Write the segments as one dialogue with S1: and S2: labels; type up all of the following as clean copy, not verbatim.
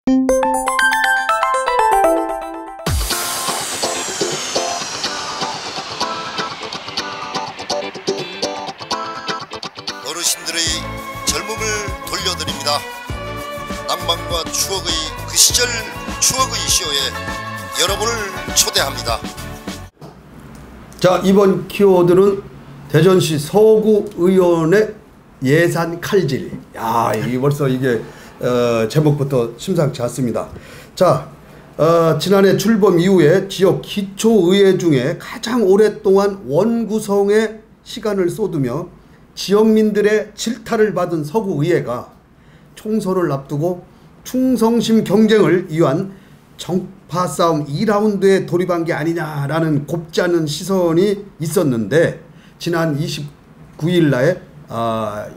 S1: 어르신들의 젊음을 돌려드립니다. 낭만과 추억의 그 시절 추억의 쇼에 여러분을 초대합니다.
S2: 자, 이번 키워드는 대전시 서구 의원의 예산 칼질. 야, 이 벌써 이게 제목부터 심상치 않습니다. 자, 지난해 출범 이후에 지역 기초의회 중에 가장 오랫동안 원구성에 시간을 쏟으며 지역민들의 질타를 받은 서구의회가 총선을 앞두고 충성심 경쟁을 위한 정파 싸움 2라운드에 돌입한 게 아니냐라는 곱지 않은 시선이 있었는데, 지난 29일 날에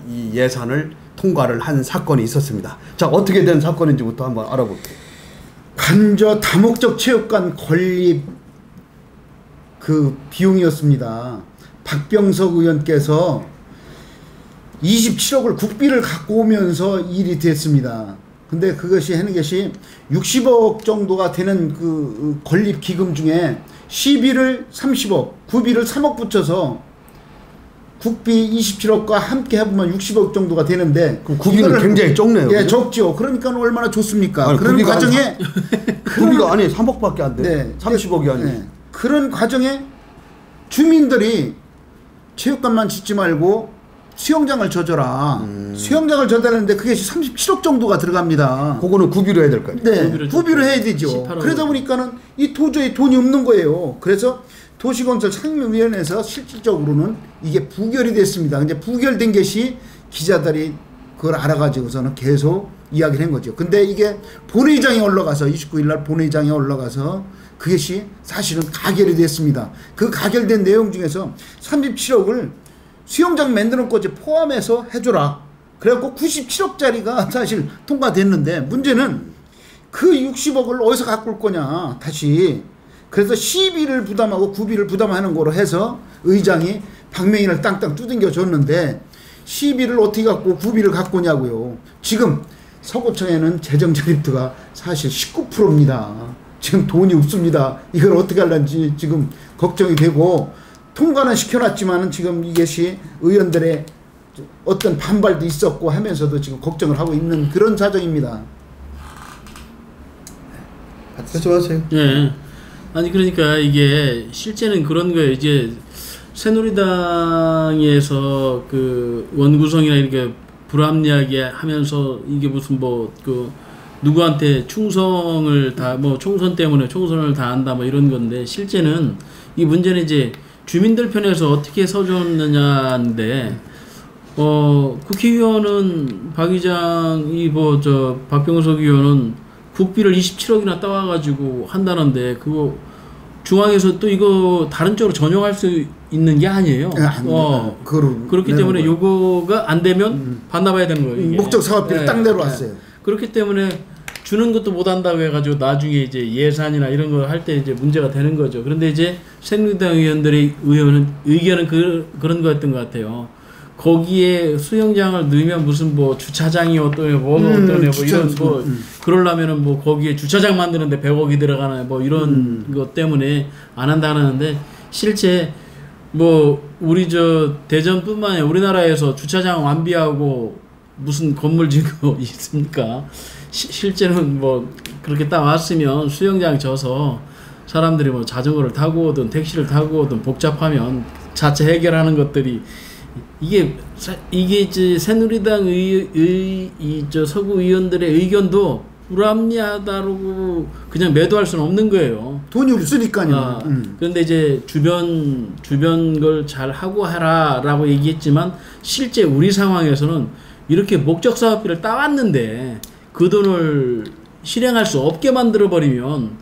S2: 이 예산을 통과를 한 사건이 있었습니다. 자, 어떻게 된 사건인지부터 한번 알아볼게요.
S3: 간저 다목적 체육관 건립 그 비용이었습니다. 박병석 의원께서 27억을 국비를 갖고 오면서 일이 됐습니다. 근데 그것이 하는 것이 60억 정도가 되는 그 건립 기금 중에 시비를 30억, 구비를 3억 붙여서 국비 27억과 함께 해보면 60억 정도가 되는데,
S2: 그 구비는 굉장히 적네요.
S3: 예, 적죠. 그러니까 얼마나 좋습니까?
S2: 아니,
S3: 그런 과정에
S2: 구비가 아니 3억밖에 안 돼.
S3: 네,
S2: 30억이 아니에요.
S3: 네, 그런 과정에 주민들이 체육관만 짓지 말고 수영장을 져줘라. 수영장을 져달라는데 그게 37억 정도가 들어갑니다.
S2: 그거는 구비로 해야 될 거 아니에요.
S3: 네, 구비를 해야 되죠. 그러다 보니까는 이 도저히 돈이 없는 거예요. 그래서 도시건설 상임위원회에서 실질적으로는 이게 부결이 됐습니다. 근데 부결된 것이 기자들이 그걸 알아가지고서는 계속 이야기를 한 거죠. 근데 이게 본회의장에 올라가서 29일 날 본회의장에 올라가서 그것이 사실은 가결이 됐습니다. 그 가결된 내용 중에서 37억을 수영장 만드는 것까지 포함해서 해줘라. 그래갖고 97억짜리가 사실 통과됐는데, 문제는 그 60억을 어디서 갖고 올 거냐 다시. 그래서 시비를 부담하고 구비를 부담하는 거로 해서 의장이 박명희를 땅땅 두들겨 줬는데, 시비를 어떻게 갖고 구비를 갖고 오냐고요. 지금 서구청에는 재정 자립도가 사실 19%입니다. 지금 돈이 없습니다. 이걸 어떻게 하려는지 지금 걱정이 되고, 통과는 시켜놨지만은 지금 이것이 의원들의 어떤 반발도 있었고 하면서도 지금 걱정을 하고 있는 그런 사정입니다.
S2: 말씀하세요.
S4: 예. 아니 그러니까 이게 실제는 그런 거예요. 이제 새누리당에서 그 원구성이나 이렇게 불합리하게 하면서 이게 무슨 뭐 그 누구한테 충성을 다 뭐 총선 때문에 총선을 다 한다 뭐 이런 건데, 실제는 이 문제는 이제 주민들 편에서 어떻게 서줬느냐인데, 국회의원은 박 의장이 뭐 저 박병석 의원은 국비를 27억이나 따와가지고 한다는데, 그거 중앙에서 또 이거 다른 쪽으로 전용할 수 있는 게 아니에요. 그렇기 때문에 요거가 안 되면 반납해야 되는 거예요. 이게.
S3: 목적 사업비를 딱 내려왔어요.
S4: 그렇기 때문에 주는 것도 못 한다고 해가지고 나중에 이제 예산이나 이런 거 할 때 이제 문제가 되는 거죠. 그런데 이제 새누리당 의원들의 의견은 그런 거였던 것 같아요. 거기에 수영장을 넣으면 무슨 뭐 주차장이 어떠냐, 뭐가 어떠냐, 뭐 이런 뭐 그러려면은 뭐 거기에 주차장 만드는데 100억이 들어가나 뭐 이런 것 때문에 안 한다는데, 실제 뭐 우리 저 대전뿐만 아니라 우리나라에서 주차장 완비하고 무슨 건물 짓고 있습니까? 실제는 뭐 그렇게 딱 왔으면 수영장 져서 사람들이 뭐 자전거를 타고 오든 택시를 타고 오든 복잡하면 자체 해결하는 것들이, 이게 이제 새누리당 저 서구 의원들의 의견도 불합리하다고 그냥 매도할 수는 없는 거예요.
S3: 돈이 없으니까요.
S4: 그런데 이제 주변 걸 잘 하고 하라라고 얘기했지만, 실제 우리 상황에서는 이렇게 목적 사업비를 따왔는데 그 돈을 실행할 수 없게 만들어 버리면,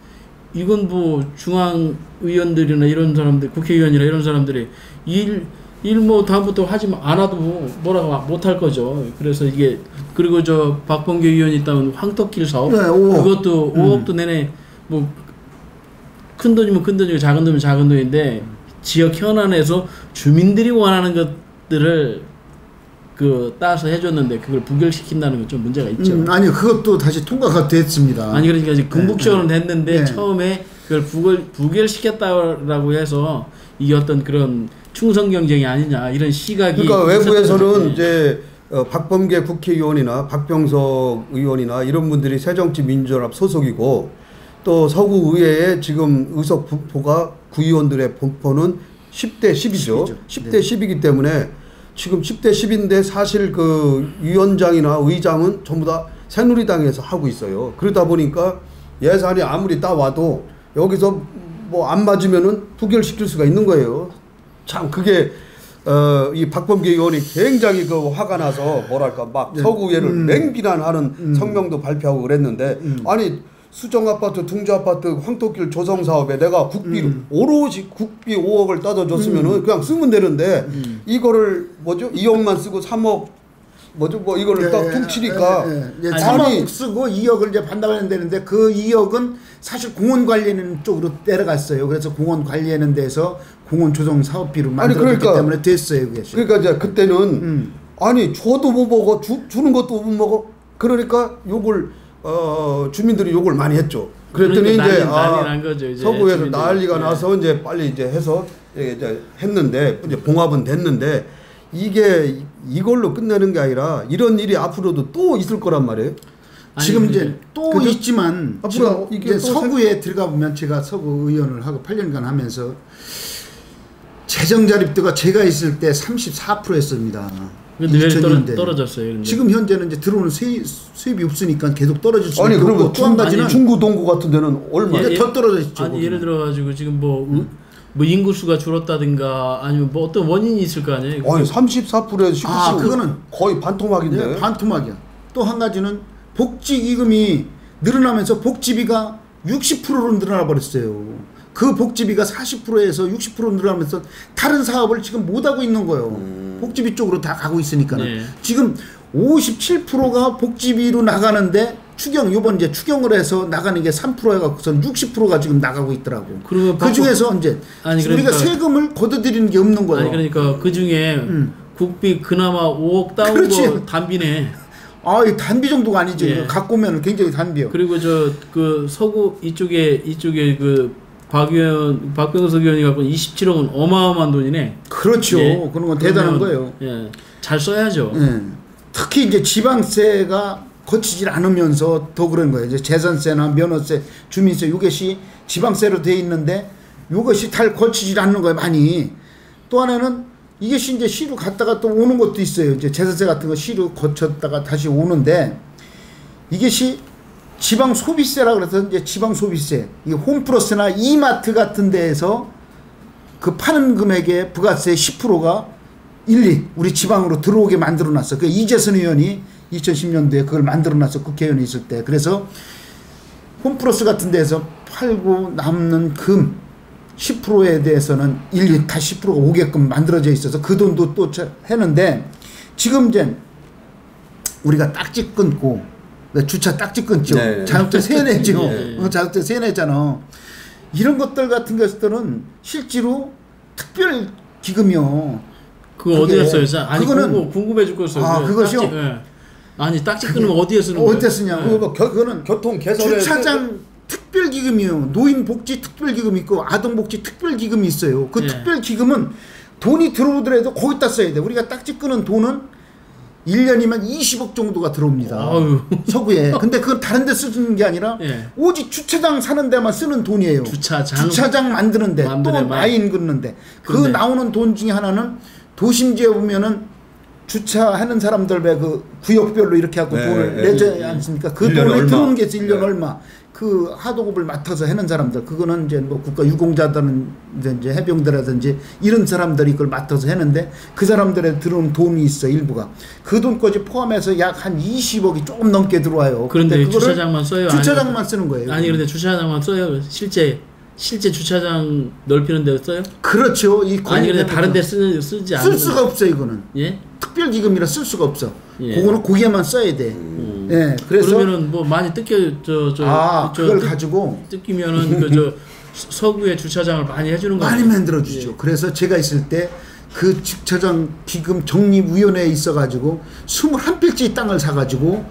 S4: 이건 뭐 중앙 의원들이나 이런 사람들, 국회의원이나 이런 사람들이 일 뭐 다음부터 하지 않아도 뭐라고 못 할 거죠. 그래서 이게, 그리고 저 박범계 의원이 따온 황토길 사업, 네, 그것도 5억도 내내 뭐 큰 돈이면 큰 돈이고 작은 돈이면 작은 돈인데, 지역 현안에서 주민들이 원하는 것들을 그 따서 해줬는데 그걸 부결시킨다는 건 좀 문제가 있죠.
S3: 아니요, 그것도 다시 통과가 됐습니다.
S4: 아니 그러니까 이제 궁극적으로는 됐는데
S3: 네.
S4: 처음에 그걸 부결시켰다라고 해서 이게 어떤 그런 충성 경쟁이 아니냐 이런 시각이.
S2: 그러니까 외부에서는
S4: 있었던
S2: 이제 박범계 국회의원이나 박병석 의원이나 이런 분들이 새정치민주연합 소속이고 또 서구 의회에 지금 의석 분포가 구의원들의 분포는 10대 10이죠. 10대 10이기 때문에 지금 10대 10인데 사실 그 위원장이나 의장은 전부 다 새누리당에서 하고 있어요. 그러다 보니까 예산이 아무리 따와도 여기서 뭐 안 맞으면은 부결시킬 수가 있는 거예요. 참 그게 이 박범계 의원이 굉장히 그 화가 나서 뭐랄까 막 서구의회를 맹비난하는 성명도 발표하고 그랬는데 아니 수정아파트, 둥지아파트, 황토길 조성사업에 내가 국비 오로지 국비 5억을 따져줬으면은 그냥 쓰면 되는데 이거를 뭐죠? 2억만 쓰고 3억 뭐죠? 뭐 이거를 딱 퉁치니까
S3: 3억 쓰고 2억을 이제 반납하면 되는데 그 2억은 사실 공원 관리는 쪽으로 내려갔어요. 그래서 공원 관리하는 데서 공원 조성 사업비로 만들었기 때문에 됐어요. 그게.
S2: 그러니까 이제 그때는 아니 줘도 못 먹어 주는 것도 못 먹어 그러니까 욕을 주민들이 욕을 많이 했죠. 그랬더니
S4: 그러니까
S2: 이제 서구에서 난리가 나서 이제 빨리 이제 해서 이제 했는데 이제 봉합은 됐는데 이게 이걸로 끝내는 게 아니라 이런 일이 앞으로도 또 있을 거란 말이에요.
S3: 지금 이제 또
S2: 그죠?
S3: 있지만
S2: 앞으로
S3: 지금
S2: 이게
S3: 이제 서구에 들어가 보면 제가 서구 의원을 하고 8년간 하면서 재정 자립도가 제가 있을 때 34%였습니다.
S4: 근데 왜 떨어졌어요? 그런데.
S3: 지금 현재는 이제 들어오는 수입이 없으니까 계속 떨어질 수
S2: 아니
S3: 있고
S2: 그리고
S3: 또 한 가지는
S2: 중구 동구 같은 데는 얼마
S3: 더 떨어졌죠.
S4: 아니 예를 들어 가지고 지금 뭐 인구수가 줄었다든가 아니면 뭐 어떤 원인이 있을 거 아니에요?
S2: 아니 34%에서 19%
S3: 그거는
S2: 거의 반토막인데.
S3: 네, 반토막이야. 또 한 가지는 복지기금이 늘어나면서 복지비가 60%로 늘어나 버렸어요. 그 복지비가 40%에서 60% 늘어나면서 다른 사업을 지금 못 하고 있는 거예요. 복지비 쪽으로 다 가고 있으니까는.
S4: 네.
S3: 지금 57%가 복지비로 나가는데 요번 이제 추경을 해서 나가는 게 3% 해갖고선 60%가 지금 나가고 있더라고. 그 중에서 이제 우리가 세금을 걷어들이는 게 없는 거예요.
S4: 아니 그러니까 그 중에 국비 그나마 5억 따온 거 단비네.
S3: 이 단비 정도가 아니죠. 예. 갖고 오면 굉장히 단비요.
S4: 그리고 그 서구 이쪽에 그 박병석 의원이 갖고 27억은 어마어마한 돈이네.
S3: 그렇죠.
S4: 예.
S3: 그런 건 대단한 거예요.
S4: 예. 잘 써야죠.
S3: 예. 특히 이제 지방세가 거치질 않으면서 더 그런 거예요. 이제 재산세나 면허세, 주민세 이것이 지방세로 돼 있는데 이것이 잘 거치질 않는 거예요. 많이. 또 하나는 이것이 이제 시로 갔다가 또 오는 것도 있어요. 이제 재산세 같은 거 시로 거쳤다가 다시 오는데 이것이 지방 소비세라 그래서 이제 지방 소비세, 이 홈플러스나 이마트 같은 데에서 그 파는 금액의 부가세 10%가 우리 지방으로 들어오게 만들어 놨어. 그 이재선 의원이 2010년도에 그걸 만들어 놨어. 국회의원이 있을 때. 그래서 홈플러스 같은 데에서 팔고 남는 금 10%에 대해서는 다 10%가 오게끔 만들어져 있어서 그 돈도 또 했는데 지금 이제 우리가 딱지 끊고 주차 딱지 끊죠.
S2: 네.
S3: 자격증 세내죠.
S2: 네.
S3: 자격증 세내잖아. 이런 것들 같은 것들은 실제로 특별 기금이요.
S4: 그거 어디에 써요? 아니
S3: 그거는
S4: 궁금해 죽겠어요.
S3: 그것이요?
S4: 딱지, 예. 아니 딱지 끊으면 어디에 쓰는 거예요?
S3: 어디에 쓰냐?
S2: 그거는 교통 개설에
S3: 주차장 특별기금이요. 노인복지 특별기금이 있고 아동복지 특별기금이 있어요. 그 특별기금은 돈이 들어오더라도 거기다 써야 돼. 우리가 딱지 끄는 돈은 1년이면 20억 정도가 들어옵니다. 서구에. 근데 그건 다른 데 쓰는 게 아니라 오직 주차장 사는 데만 쓰는 돈이에요. 주차장 만드는 데, 또 라인 긋는 데. 그 나오는 돈 중에 하나는 도심지에 보면은 주차하는 사람들 왜 그 구역별로 이렇게 하고 돈을 내지 않습니까? 그 돈을 들어오는 게 1년 얼마. 그 하도급을 맡아서 하는 사람들, 그거는 이제 뭐 국가 유공자들은 이제 해병대라든지 이런 사람들이 그걸 맡아서 하는데 그 사람들에 들어온 돈이 있어, 일부가. 그 돈까지 포함해서 약 한 20억이 조금 넘게 들어와요.
S4: 그런데 주차장만 써요?
S3: 주차장만 쓰는 거예요.
S4: 아니, 그런데 주차장만 써요? 실제 주차장 넓히는 데 써요?
S3: 그렇죠.
S4: 아니, 근데 다른 데 쓰지 않는.
S3: 쓸 수가 없어, 이거는.
S4: 예?
S3: 특별기금이라 쓸 수가 없어. 그거는 거기에만 써야 돼. 예, 그래서
S4: 그러면은 뭐 많이
S3: 그걸 가지고
S4: 뜯기면은 서구의 주차장을 많이 해주는 거예요.
S3: 많이 만들어 주죠. 그래서 제가 있을 때 그 주차장 기금 적립위원회에 있어가지고 21필지 땅을 사가지고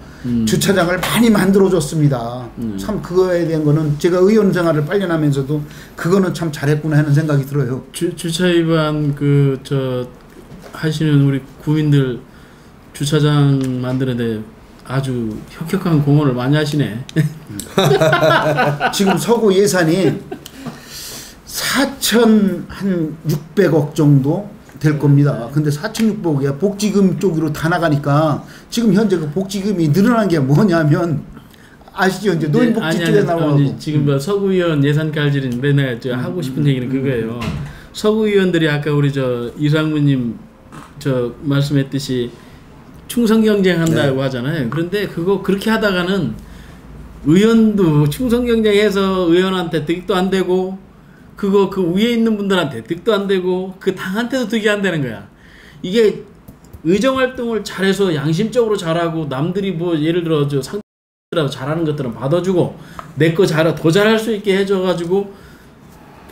S3: 주차장을 많이 만들어줬습니다. 참 그거에 대한 거는 제가 의원 생활을 8년 하면서도 그거는 참 잘했구나 하는 생각이 들어요.
S4: 주차 위반 하시는 우리 구민들 주차장 만드는데 아주 혁혁한 공헌을 많이 하시네.
S3: 지금 서구 예산이 4,600억 정도 될 겁니다. 근데 4,600억이야. 복지금 쪽으로 다 나가니까 지금 현재 그 복지금이 늘어난 게 뭐냐면 아시죠? 이제 노인복지 쪽에 나오고.
S4: 지금 서구의원 예산 깔질은 맨날 하고 싶은 얘기는 그거예요. 서구의원들이 아까 우리 이상무님 말씀했듯이 충성 경쟁한다고 하잖아요. 그런데 그거 그렇게 하다가는 의원도 충성 경쟁해서 의원한테 득도 안 되고 그거 그 위에 있는 분들한테 득도 안 되고 그 당한테도 득이 안 되는 거야. 이게 의정 활동을 잘해서 양심적으로 잘하고 남들이 뭐 예를 들어 상대라도 잘하는 것들은 받아주고 내 거 더 잘할 수 있게 해줘가지고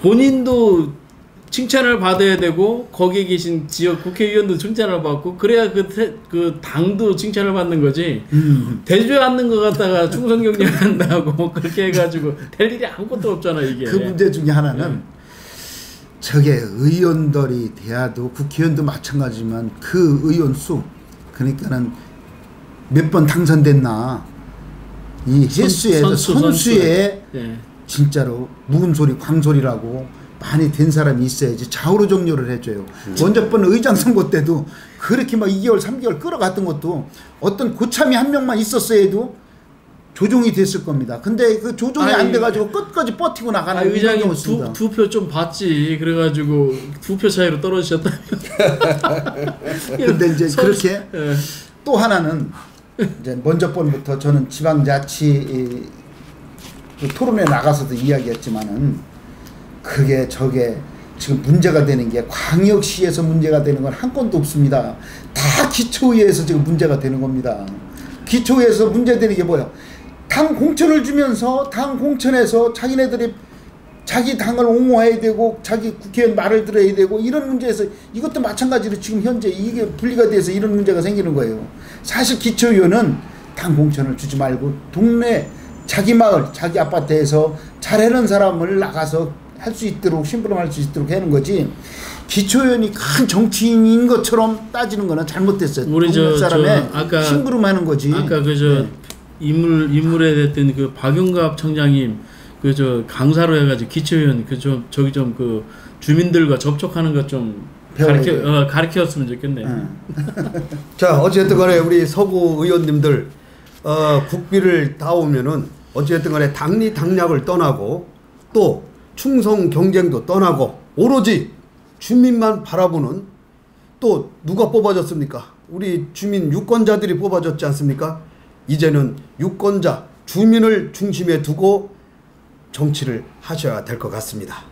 S4: 본인도 칭찬을 받아야 되고 거기에 계신 지역 국회의원도 칭찬을 받고 그래야 그 당도 칭찬을 받는 거지. 되지 않는 것 같다가 충성 경쟁한다고 그렇게 해가지고 될 일이 아무것도 없잖아 이게.
S3: 그 문제 중에 하나는 저게 의원들이 돼야도 국회의원도 마찬가지지만 그 의원 수 그러니까는 몇 번 당선됐나 이 횟수에 선수에 진짜로 묵은 소리 광소리라고 많이 된 사람이 있어야지 좌우로 정렬을 해줘요. 먼저 번 의장 선거 때도 그렇게 막 2개월 3개월 끌어갔던 것도 어떤 고참이 한 명만 있었어 해도 조정이 됐을 겁니다. 근데 그 조정이 안 돼가지고 끝까지 버티고 나가는
S4: 의장이 두 표 좀 받지. 그래가지고 2표 차이로 떨어지셨다면.
S3: 근데 이제 그렇게 또 하나는 이제 먼저 번부터 저는 지방자치 그 토론에 나가서도 이야기했지만은 그게 저게 지금 문제가 되는 게 광역시에서 문제가 되는 건 한 건도 없습니다. 다 기초의회에서 지금 문제가 되는 겁니다. 기초의회에서 문제되는 게 뭐야? 당 공천을 주면서 당 공천에서 자기네들이 자기 당을 옹호해야 되고 자기 국회의원 말을 들어야 되고 이런 문제에서 이것도 마찬가지로 지금 현재 이게 분리가 돼서 이런 문제가 생기는 거예요. 사실 기초의원은 당 공천을 주지 말고 동네 자기 마을 자기 아파트에서 잘하는 사람을 나가서 할 수 있도록 심부름할 수 있도록 하는 거지. 기초의원이 큰 정치인인 것처럼 따지는 거는 잘못됐어요.
S4: 우리
S3: 사람의 심부름하는 거지.
S4: 아까 인물에 됐던 그 박용갑 청장님 강사로 해가지고 기초의원 저기 좀 주민들과 접촉하는 것 좀 가르쳤으면 좋겠네.
S2: 자 어쨌든 간에 우리 서구 의원님들 국비를 따오면은 어쨌든 간에 당리 당략을 떠나고 또 충성 경쟁도 떠나고 오로지 주민만 바라보는 또 누가 뽑아졌습니까? 우리 주민 유권자들이 뽑아졌지 않습니까? 이제는 유권자 주민을 중심에 두고 정치를 하셔야 될 것 같습니다.